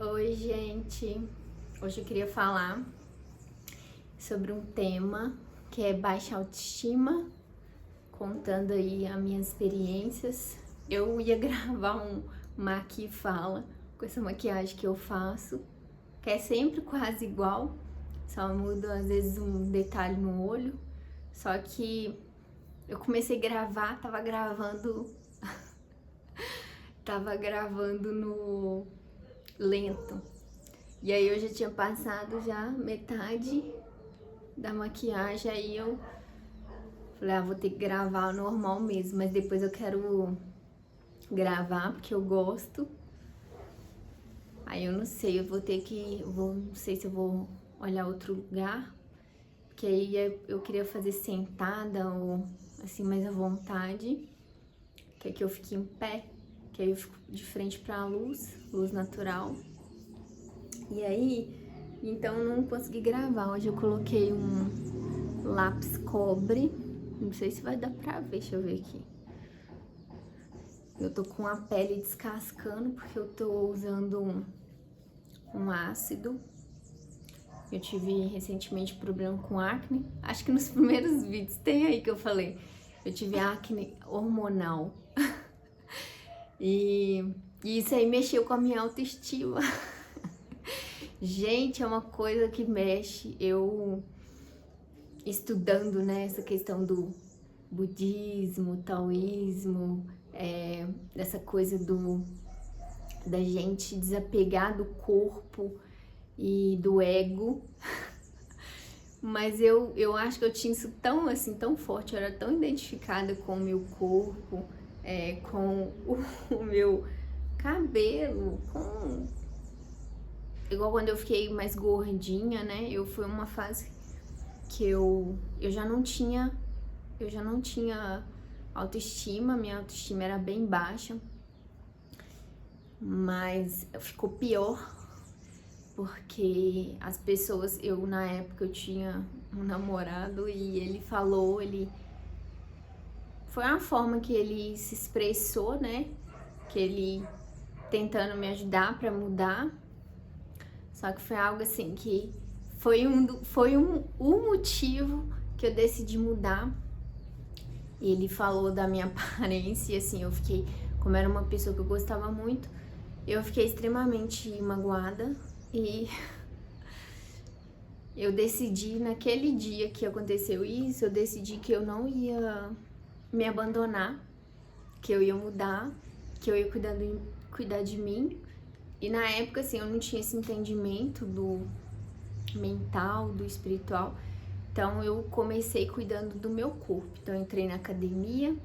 Oi, gente. Hoje eu queria falar sobre um tema que é baixa autoestima, contando aí as minhas experiências. Eu ia gravar uma aqui fala com essa maquiagem que eu faço, que é sempre quase igual, só muda às vezes um detalhe no olho. Só que eu comecei a gravar, tava gravando no lento. E aí eu já tinha passado já metade da maquiagem, aí eu falei, vou ter que gravar normal mesmo, mas depois eu quero gravar porque eu gosto. Aí eu não sei, não sei se eu vou olhar outro lugar, porque aí eu queria fazer sentada ou assim mais à vontade, que aqui eu fique em pé, que aí eu fico de frente pra luz natural. E aí, então eu não consegui gravar. Hoje eu coloquei um lápis cobre. Não sei se vai dar pra ver, deixa eu ver aqui. Eu tô com a pele descascando porque eu tô usando um ácido. Eu tive recentemente problema com acne. Acho que nos primeiros vídeos tem aí que eu falei. Eu tive acne hormonal. E isso aí mexeu com a minha autoestima. Gente, é uma coisa que mexe. Eu estudando, né, essa questão do budismo, taoísmo, dessa coisa da gente desapegar do corpo e do ego. Mas eu acho que eu tinha isso tão assim, tão forte, eu era tão identificada com o meu corpo, com o meu cabelo, igual quando eu fiquei mais gordinha, né? Foi uma fase que eu já não tinha autoestima, minha autoestima era bem baixa, mas ficou pior porque as pessoas, na época eu tinha um namorado e foi uma forma que ele se expressou, né? Que ele tentando me ajudar pra mudar. Só que foi algo assim que foi um motivo que eu decidi mudar. Ele falou da minha aparência e assim, como era uma pessoa que eu gostava muito, eu fiquei extremamente magoada e eu decidi naquele dia que aconteceu isso, eu decidi que eu não ia me abandonar, que eu ia mudar, que eu ia cuidar de mim. E na época, assim, eu não tinha esse entendimento do mental, do espiritual. Então eu comecei cuidando do meu corpo. Então eu entrei na academia,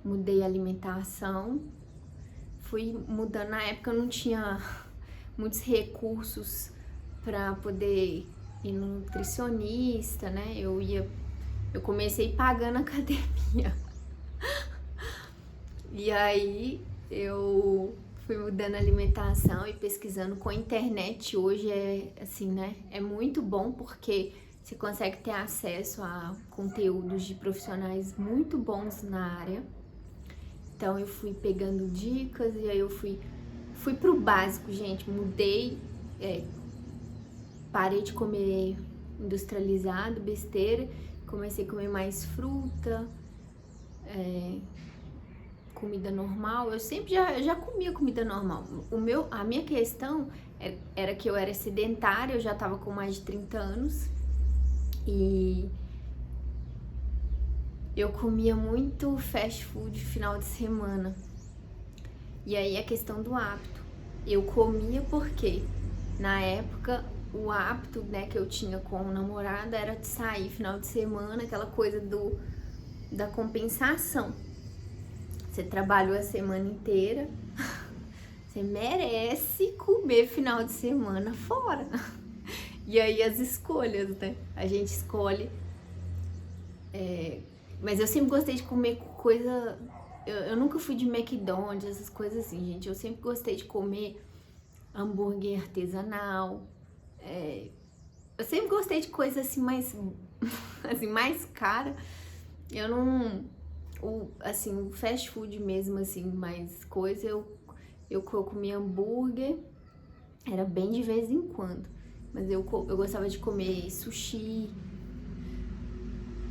mudei a alimentação, fui mudando. Na época eu não tinha muitos recursos para poder ir no nutricionista, né? Eu comecei pagando a academia. E aí eu fui mudando a alimentação e pesquisando com a internet. Hoje assim, né? É muito bom porque você consegue ter acesso a conteúdos de profissionais muito bons na área. Então eu fui pegando dicas e aí eu fui pro básico, gente. Mudei, parei de comer industrializado, besteira. Comecei a comer mais fruta, comida normal. Eu sempre já comia comida normal. A minha questão era que eu era sedentária, eu já tava com mais de 30 anos e eu comia muito fast food final de semana. E aí a questão do hábito. Eu comia porque na época o hábito, né, que eu tinha com o namorado era de sair final de semana, aquela coisa da compensação. Você trabalhou a semana inteira, você merece comer final de semana fora. E aí as escolhas, né? A gente escolhe. Mas eu sempre gostei de comer coisa. Eu nunca fui de McDonald's, essas coisas assim, gente. Eu sempre gostei de comer hambúrguer artesanal. Eu sempre gostei de coisa assim mais, assim, mais cara. Eu não. O fast food mesmo, assim, mais coisa, eu comia hambúrguer Era bem de vez em quando. Mas eu gostava de comer sushi.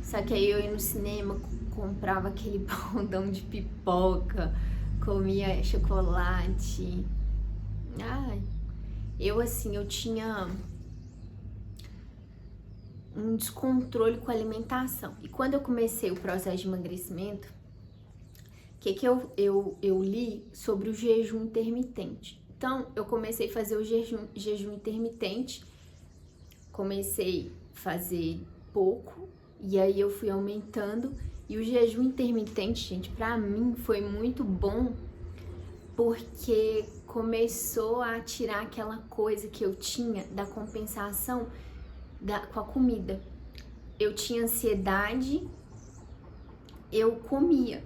Só que aí eu ia no cinema, comprava aquele baldão de pipoca, comia chocolate. Ai, eu tinha um descontrole com a alimentação. E quando eu comecei o processo de emagrecimento, o que eu li sobre o jejum intermitente? Então, eu comecei a fazer o jejum intermitente, comecei a fazer pouco, e aí eu fui aumentando. E o jejum intermitente, gente, pra mim foi muito bom, porque começou a tirar aquela coisa que eu tinha da compensação com a comida. Eu tinha ansiedade, eu comia.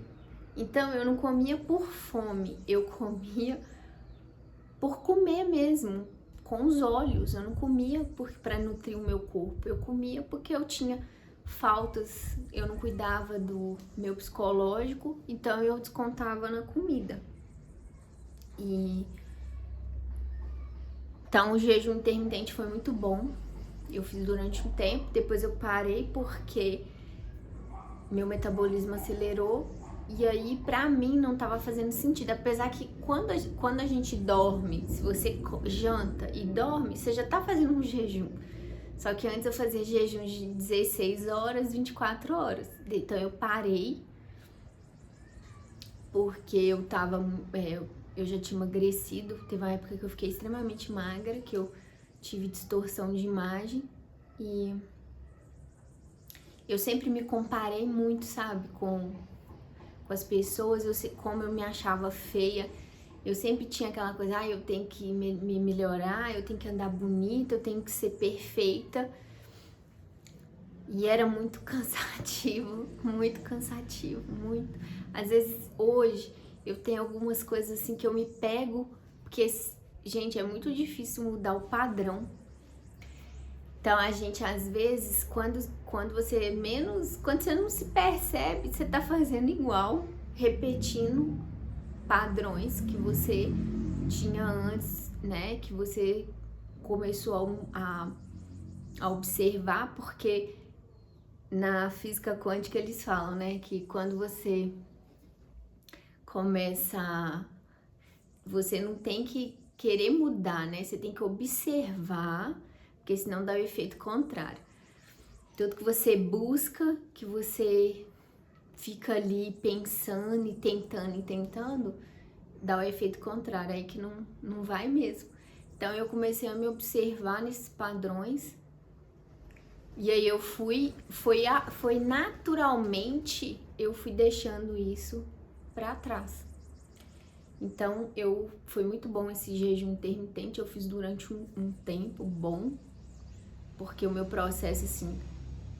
Então eu não comia por fome, eu comia por comer mesmo, com os olhos. Eu não comia para nutrir o meu corpo, eu comia porque eu tinha faltas, eu não cuidava do meu psicológico, então eu descontava na comida. Então o jejum intermitente foi muito bom. Eu fiz durante um tempo, depois eu parei porque meu metabolismo acelerou e aí pra mim não tava fazendo sentido. Apesar que quando a gente dorme, se você janta e dorme, você já tá fazendo um jejum. Só que antes eu fazia jejum de 16 horas, 24 horas. Então eu parei porque eu já tinha emagrecido. Teve uma época que eu fiquei extremamente magra, que eu tive distorção de imagem e eu sempre me comparei muito, sabe, com as pessoas. Como eu me achava feia, eu sempre tinha aquela coisa, eu tenho que me melhorar, eu tenho que andar bonita, eu tenho que ser perfeita. E era muito cansativo, muito cansativo, muito. Às vezes hoje eu tenho algumas coisas assim que eu me pego, porque, gente, é muito difícil mudar o padrão. Então a gente, às vezes, quando você não se percebe, você tá fazendo igual, repetindo padrões que você tinha antes, né? Que você começou a observar, porque na física quântica eles falam, né? Que quando você você não tem que querer mudar, né? Você tem que observar, porque senão dá o efeito contrário. Tudo que você busca, que você fica ali pensando e tentando, dá o efeito contrário, aí que não vai mesmo. Então eu comecei a me observar nesses padrões, e aí eu foi naturalmente, eu fui deixando isso pra trás. Então foi muito bom esse jejum intermitente, eu fiz durante um tempo bom, porque o meu processo, assim,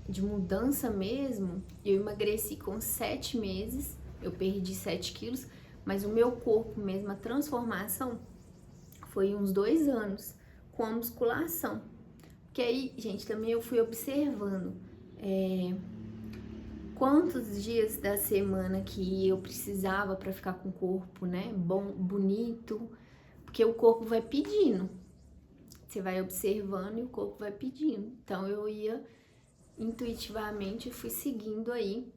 de mudança mesmo, eu emagreci com 7 meses, eu perdi 7 quilos, mas o meu corpo mesmo, a transformação, foi uns 2 anos com a musculação. Porque aí, gente, também eu fui observando quantos dias da semana que eu precisava para ficar com o corpo, né, bom, bonito, porque o corpo vai pedindo. Você vai observando e o corpo vai pedindo. Então eu ia intuitivamente, fui seguindo aí.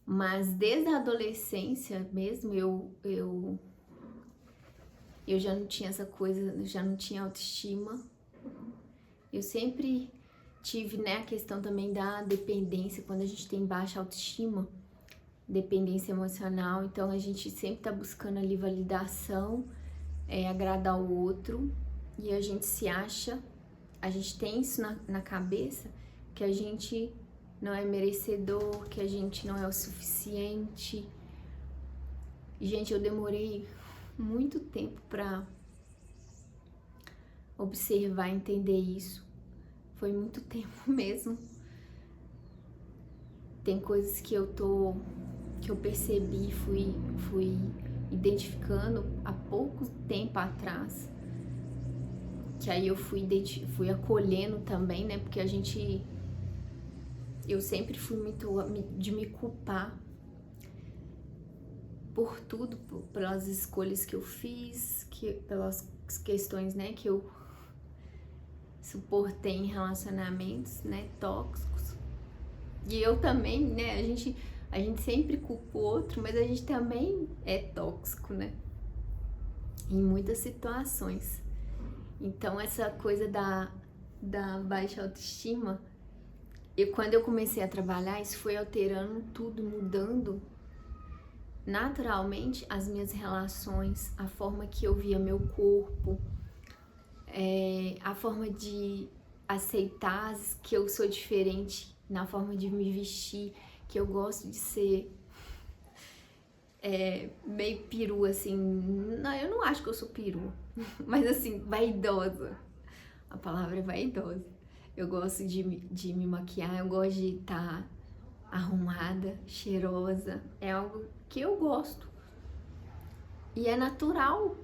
Mas desde a adolescência mesmo, eu já não tinha essa coisa, já não tinha autoestima. Eu sempre tive, né, a questão também da dependência, quando a gente tem baixa autoestima, dependência emocional, então a gente sempre tá buscando ali validação, agradar o outro, e a gente se acha, a gente tem isso na cabeça, que a gente não é merecedor, que a gente não é o suficiente. E, gente, eu demorei muito tempo pra observar, entender isso. Foi muito tempo mesmo. Tem coisas que eu percebi, fui identificando há pouco tempo atrás, que aí eu fui acolhendo também, né? Porque eu sempre fui muito de me culpar. por tudo, pelas escolhas que eu fiz, pelas questões, né, que eu suportei em relacionamentos, né, tóxicos. E eu também, né, a gente sempre culpa o outro, mas a gente também é tóxico, né, em muitas situações. Então essa coisa da baixa autoestima, quando eu comecei a trabalhar, isso foi alterando tudo, mudando naturalmente as minhas relações, a forma que eu via meu corpo, a forma de aceitar que eu sou diferente na forma de me vestir, que eu gosto de ser meio perua, assim. Não, eu não acho que eu sou perua, mas assim, vaidosa. A palavra é vaidosa. Eu gosto de me maquiar, eu gosto de estar arrumada, cheirosa. É algo que eu gosto. E é natural.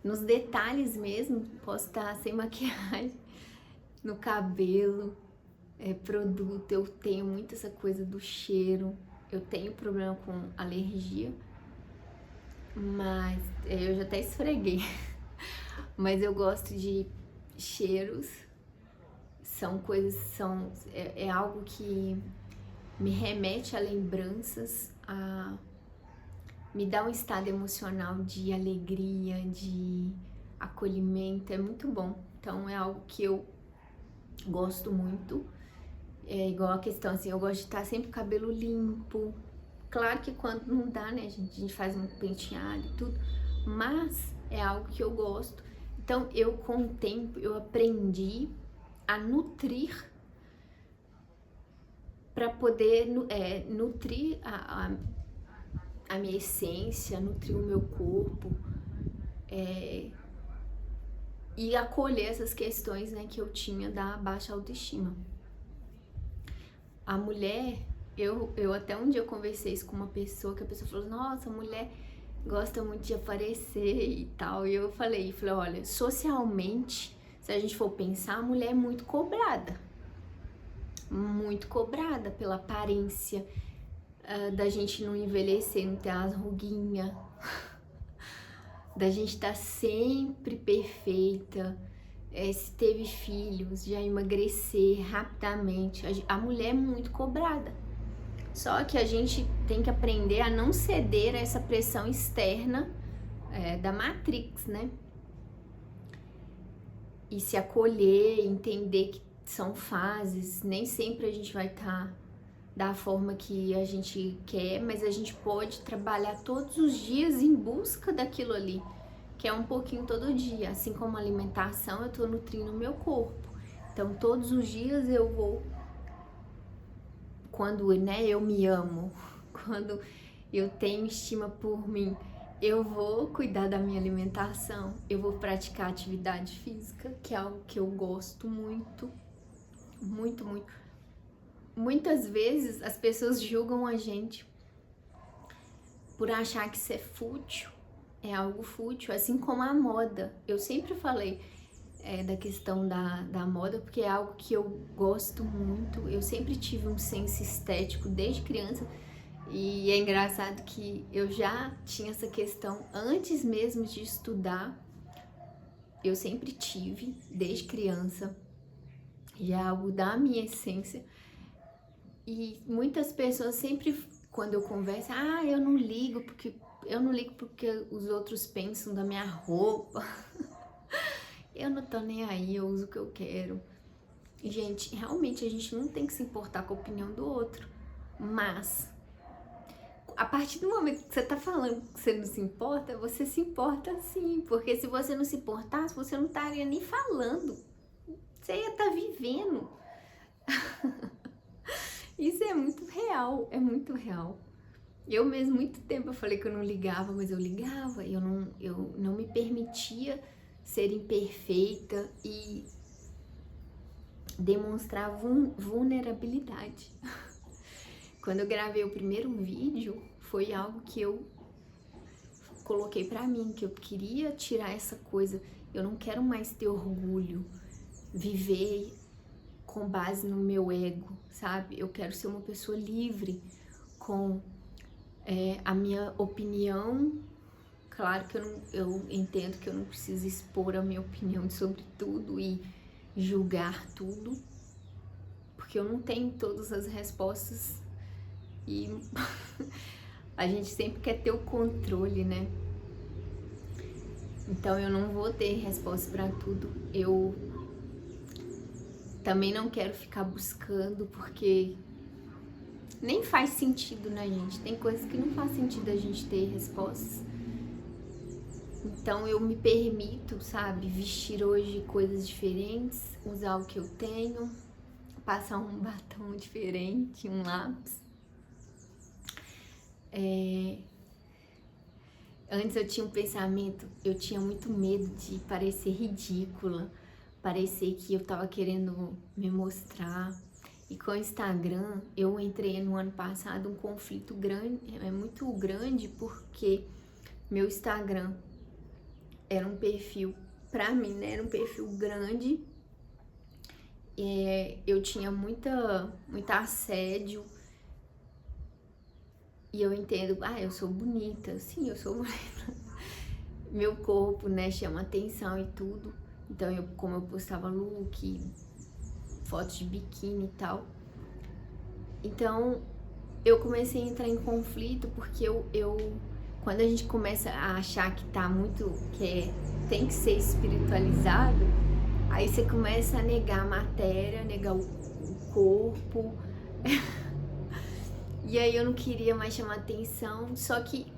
Nos detalhes mesmo, posso estar sem maquiagem, no cabelo, produto. Eu tenho muito essa coisa do cheiro. Eu tenho problema com alergia, mas eu já até esfreguei. Mas eu gosto de cheiros. São coisas, é algo que me remete a lembranças, me dá um estado emocional de alegria, de acolhimento, é muito bom. Então é algo que eu gosto muito. É igual a questão, assim, eu gosto de estar sempre com o cabelo limpo. Claro que quando não dá, né, a gente faz um penteado e tudo, mas é algo que eu gosto. Então eu, com o tempo, eu aprendi a nutrir para poder nutrir a minha essência, nutrir o meu corpo, e acolher essas questões, né, que eu tinha da baixa autoestima. A mulher, eu até um dia conversei isso com uma pessoa, que a pessoa falou, nossa, a mulher gosta muito de aparecer e tal, e eu falei, olha, socialmente, se a gente for pensar, a mulher é muito cobrada pela aparência, da gente não envelhecer, não ter as ruguinhas, da gente estar sempre perfeita, se teve filhos, já emagrecer rapidamente. A mulher é muito cobrada. Só que a gente tem que aprender a não ceder a essa pressão externa da Matrix, né? E se acolher, entender que são fases, nem sempre a gente vai estar da forma que a gente quer, mas a gente pode trabalhar todos os dias em busca daquilo ali, que é um pouquinho todo dia. Assim como a alimentação, eu tô nutrindo o meu corpo. Então todos os dias eu vou, quando, né, eu me amo, quando eu tenho estima por mim, eu vou cuidar da minha alimentação, eu vou praticar atividade física, que é algo que eu gosto muito, muito, muito. Muitas vezes as pessoas julgam a gente por achar que isso é fútil, é algo fútil, assim como a moda. Eu sempre falei da questão da moda, porque é algo que eu gosto muito. Eu sempre tive um senso estético desde criança, e é engraçado que eu já tinha essa questão antes mesmo de estudar. Eu sempre tive, desde criança, e é algo da minha essência. E muitas pessoas sempre, quando eu converso, eu não ligo porque os outros pensam da minha roupa. Eu não tô nem aí, eu uso o que eu quero. E, gente, realmente a gente não tem que se importar com a opinião do outro. Mas, a partir do momento que você tá falando que você não se importa, você se importa sim. Porque se você não se importasse, você não estaria nem falando. Você ia estar vivendo. Isso é muito real, é muito real. Eu mesmo, muito tempo, eu falei que eu não ligava, mas eu ligava. Eu não me permitia ser imperfeita e demonstrar vulnerabilidade. Quando eu gravei o primeiro vídeo, foi algo que eu coloquei pra mim, que eu queria tirar essa coisa. Eu não quero mais ter orgulho, viver com base no meu ego, sabe? Eu quero ser uma pessoa livre, com a minha opinião. Claro que eu entendo que eu não preciso expor a minha opinião sobre tudo e julgar tudo, porque eu não tenho todas as respostas e a gente sempre quer ter o controle, né? Então eu não vou ter resposta para tudo. Eu também não quero ficar buscando, porque nem faz sentido, né, gente? Tem coisas que não faz sentido a gente ter respostas. Então eu me permito, sabe, vestir hoje coisas diferentes, usar o que eu tenho, passar um batom diferente, um lápis. Antes eu tinha um pensamento, eu tinha muito medo de parecer ridícula, parecer que eu tava querendo me mostrar. E com o Instagram, eu entrei no ano passado um conflito grande, muito grande, porque meu Instagram era um perfil, pra mim, né, era um perfil grande. Eu tinha muito assédio. E eu entendo, eu sou bonita, sim, eu sou bonita. Meu corpo, né, chama atenção e tudo. Então, como eu postava look, fotos de biquíni e tal. Então, eu comecei a entrar em conflito, porque quando a gente começa a achar que tá muito, tem que ser espiritualizado, aí você começa a negar a matéria, negar o corpo. E aí eu não queria mais chamar atenção, só que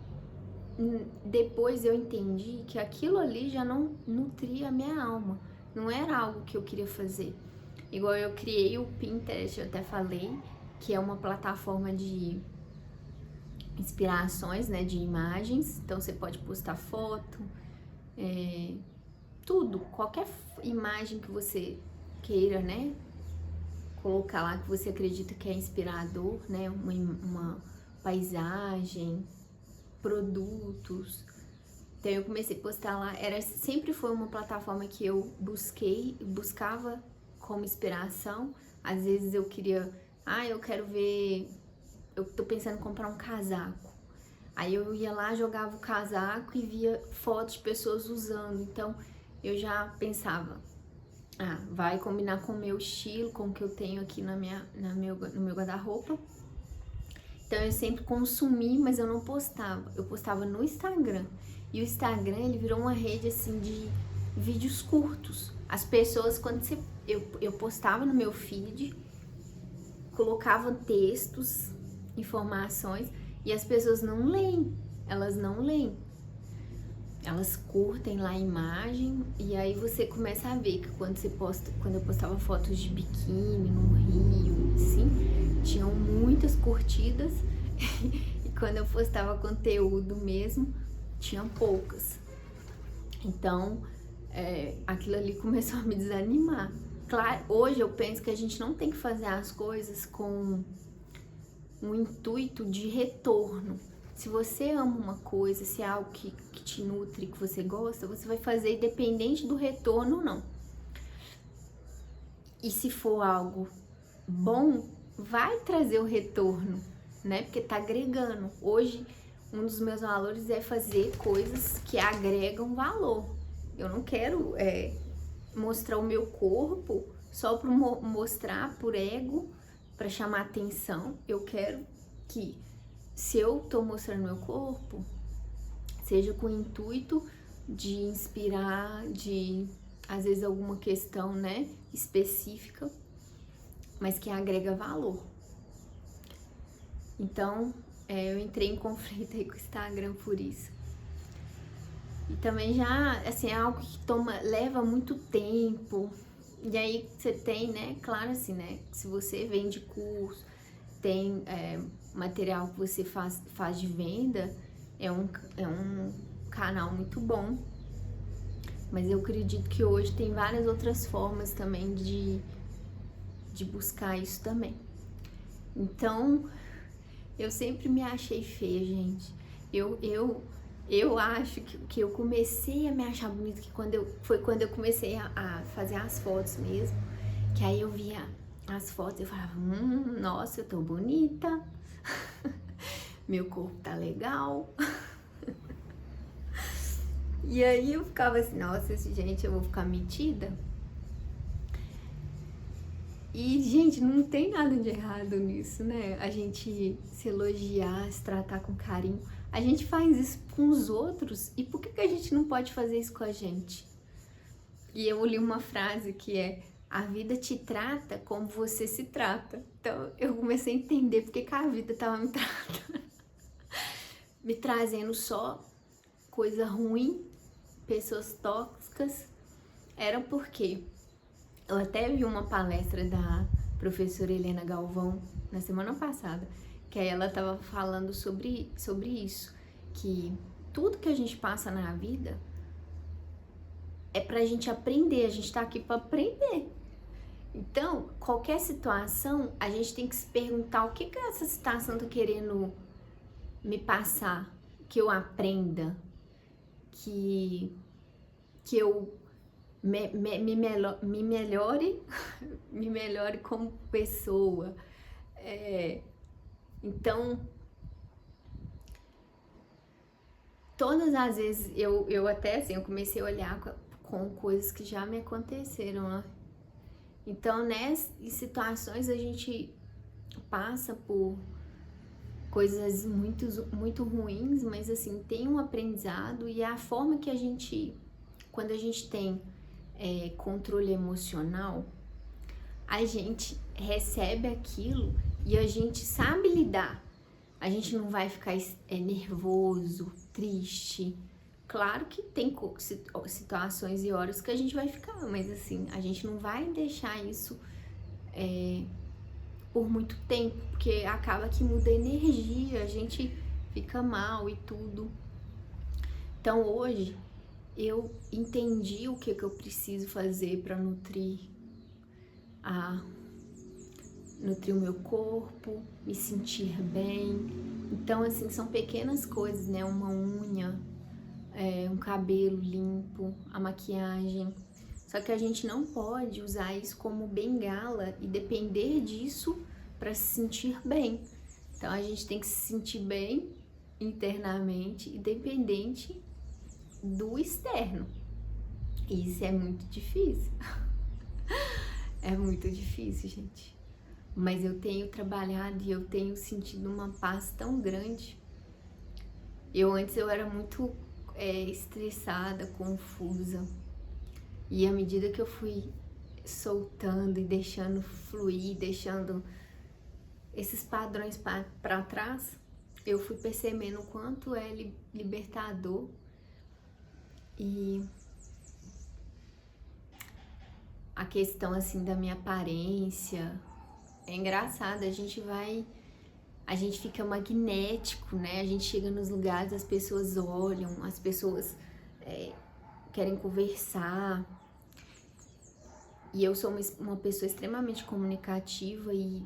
depois eu entendi que aquilo ali já não nutria a minha alma, não era algo que eu queria fazer. Igual eu criei o Pinterest, eu até falei, que é uma plataforma de inspirações, né, de imagens, então você pode postar foto, tudo, qualquer imagem que você queira, né, colocar lá que você acredita que é inspirador, né? Uma paisagem, produtos. Então eu comecei a postar lá. Sempre foi uma plataforma que eu buscava como inspiração. Às vezes eu queria, eu quero ver, eu tô pensando em comprar um casaco. Aí eu ia lá, jogava o casaco e via fotos de pessoas usando. Então eu já pensava, vai combinar com o meu estilo, com o que eu tenho aqui no meu guarda-roupa. Então eu sempre consumi, mas eu não postava. Eu postava no Instagram. E o Instagram, ele virou uma rede assim de vídeos curtos. As pessoas, eu postava no meu feed, colocava textos, informações, e as pessoas não leem. Elas não leem. Elas curtem lá a imagem, e aí você começa a ver que quando eu postava fotos de biquíni no Rio, assim, tinham muitas curtidas, e quando eu postava conteúdo mesmo, tinham poucas. Então, aquilo ali começou a me desanimar. Claro, hoje eu penso que a gente não tem que fazer as coisas com um intuito de retorno. Se você ama uma coisa, se é algo que te nutre, que você gosta, você vai fazer independente do retorno ou não. E se for algo bom, vai trazer o retorno, né? Porque tá agregando. Hoje, um dos meus valores é fazer coisas que agregam valor. Eu não quero mostrar o meu corpo só para mostrar por ego, para chamar atenção. Eu quero que, se eu tô mostrando meu corpo, seja com o intuito de inspirar, de, às vezes, alguma questão, né, específica, mas que agrega valor. Então, eu entrei em conflito aí com o Instagram por isso. E também já, assim, é algo que leva muito tempo. E aí você tem, né, claro assim, né, se você vende curso, tem material que você faz de venda, é um canal muito bom. Mas eu acredito que hoje tem várias outras formas também de buscar isso também. Então, eu sempre me achei feia, gente. Eu acho que eu comecei a me achar bonita, foi quando eu comecei a fazer as fotos mesmo, que aí eu via as fotos e eu falava, nossa, eu tô bonita. meu corpo tá legal. E aí eu ficava assim, nossa, gente, eu vou ficar metida? E, gente, não tem nada de errado nisso, né? A gente se elogiar, se tratar com carinho. A gente faz isso com os outros, e por que a gente não pode fazer isso com a gente? E eu li uma frase que é: a vida te trata como você se trata. Então eu comecei a entender porque que a vida tava me tratando, me trazendo só coisa ruim, pessoas tóxicas. Era porque eu até vi uma palestra da professora Helena Galvão na semana passada, que aí ela tava falando sobre isso, que tudo que a gente passa na vida é pra gente aprender, a gente tá aqui pra aprender. Então, qualquer situação, a gente tem que se perguntar o que essa situação tá querendo me passar, que eu aprenda, que eu me melhore, me melhore como pessoa. Então, todas as vezes eu até assim, eu comecei a olhar com coisas que já me aconteceram, né? Então, em situações a gente passa por coisas muito ruins, mas assim, tem um aprendizado, e é a forma que a gente, quando a gente tem controle emocional, a gente recebe aquilo e a gente sabe lidar. A gente não vai ficar nervoso, triste. Claro que tem situações e horas que a gente vai ficar, mas assim, a gente não vai deixar isso por muito tempo, porque acaba que muda a energia, a gente fica mal e tudo. Então hoje eu entendi o que eu preciso fazer para nutrir o meu corpo, me sentir bem. Então, assim, são pequenas coisas, né? Uma unha, um cabelo limpo, a maquiagem. Só que a gente não pode usar isso como bengala e depender disso para se sentir bem. Então, a gente tem que se sentir bem internamente, independente do externo. E isso é muito difícil. É muito difícil, gente. Mas eu tenho trabalhado e eu tenho sentido uma paz tão grande. Antes eu era muito estressada, confusa. E à medida que eu fui soltando e deixando fluir, deixando esses padrões para trás, eu fui percebendo o quanto é libertador. E a questão assim da minha aparência é engraçado, a gente fica magnético, né? A gente chega nos lugares, as pessoas olham, as pessoas querem conversar. E eu sou uma pessoa extremamente comunicativa, e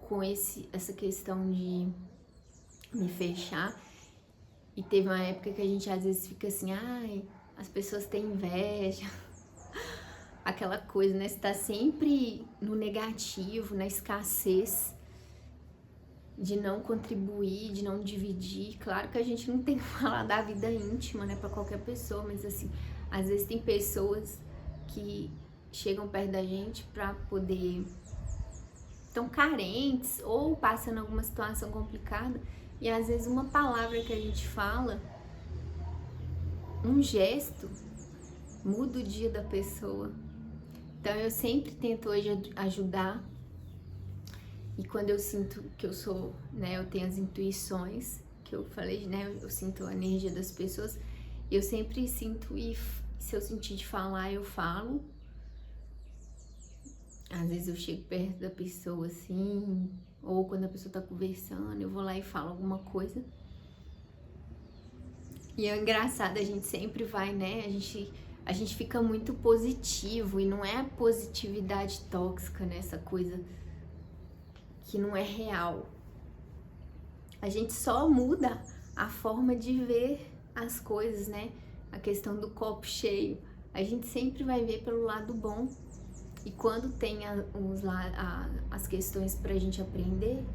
com essa questão de me fechar, e teve uma época que a gente às vezes fica assim, ai, as pessoas têm inveja, aquela coisa, né? Você tá sempre no negativo, na escassez, de não contribuir, de não dividir. Claro que a gente não tem que falar da vida íntima, né, pra qualquer pessoa, mas assim, às vezes tem pessoas que chegam perto da gente pra poder... estão carentes ou passando alguma situação complicada, e às vezes uma palavra que a gente fala, um gesto, muda o dia da pessoa. Então eu sempre tento hoje ajudar, e quando eu sinto que eu sou, né, eu tenho as intuições, que eu falei, né, eu sinto a energia das pessoas, eu sempre sinto, e se eu sentir de falar, eu falo. Às vezes eu chego perto da pessoa assim, ou quando a pessoa tá conversando, eu vou lá e falo alguma coisa. E é engraçado, a gente sempre vai, né, a gente fica muito positivo, e não é positividade tóxica, né, essa coisa que não é real. A gente só muda a forma de ver as coisas, né, a questão do copo cheio. A gente sempre vai ver pelo lado bom. E quando tem as questões pra gente aprender,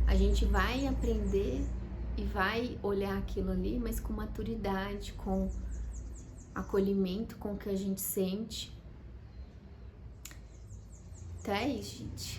a gente vai aprender e vai olhar aquilo ali, mas com maturidade, com acolhimento, com o que a gente sente. Então é isso, gente.